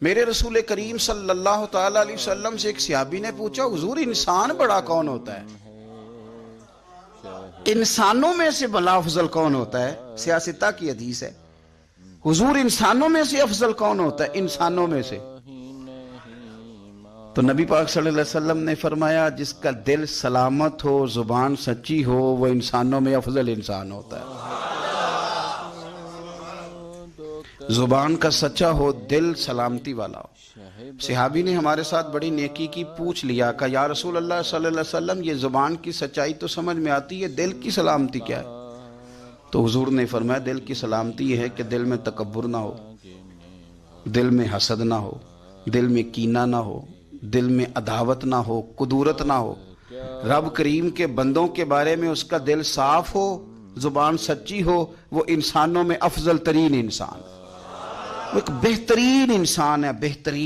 میرے رسول کریم صلی اللہ تعالی علیہ وسلم سے ایک صحابی نے پوچھا حضور انسان بڑا کون ہوتا ہے؟ انسانوں میں سے بلا افضل کون ہوتا ہے؟ سیاستہ کی حدیث ہے، حضور انسانوں میں سے افضل کون ہوتا ہے؟ انسانوں میں سے تو نبی پاک صلی اللہ علیہ وسلم نے فرمایا جس کا دل سلامت ہو، زبان سچی ہو، وہ انسانوں میں افضل انسان ہوتا ہے۔ زبان کا سچا ہو، دل سلامتی والا ہو۔ صحابی نے ہمارے ساتھ بڑی نیکی کی، پوچھ لیا کہ یا رسول اللہ صلی اللہ علیہ وسلم یہ زبان کی سچائی تو سمجھ میں آتی ہے، دل کی سلامتی کیا ہے؟ تو حضور نے فرمایا دل کی سلامتی یہ ہے کہ دل میں تکبر نہ ہو، دل میں حسد نہ ہو، دل میں کینہ نہ ہو، دل میں عداوت نہ ہو، کدورت نہ ہو، رب کریم کے بندوں کے بارے میں اس کا دل صاف ہو، زبان سچی ہو، وہ انسانوں میں افضل ترین انسان، وہ ایک بہترین انسان ہے، بہترین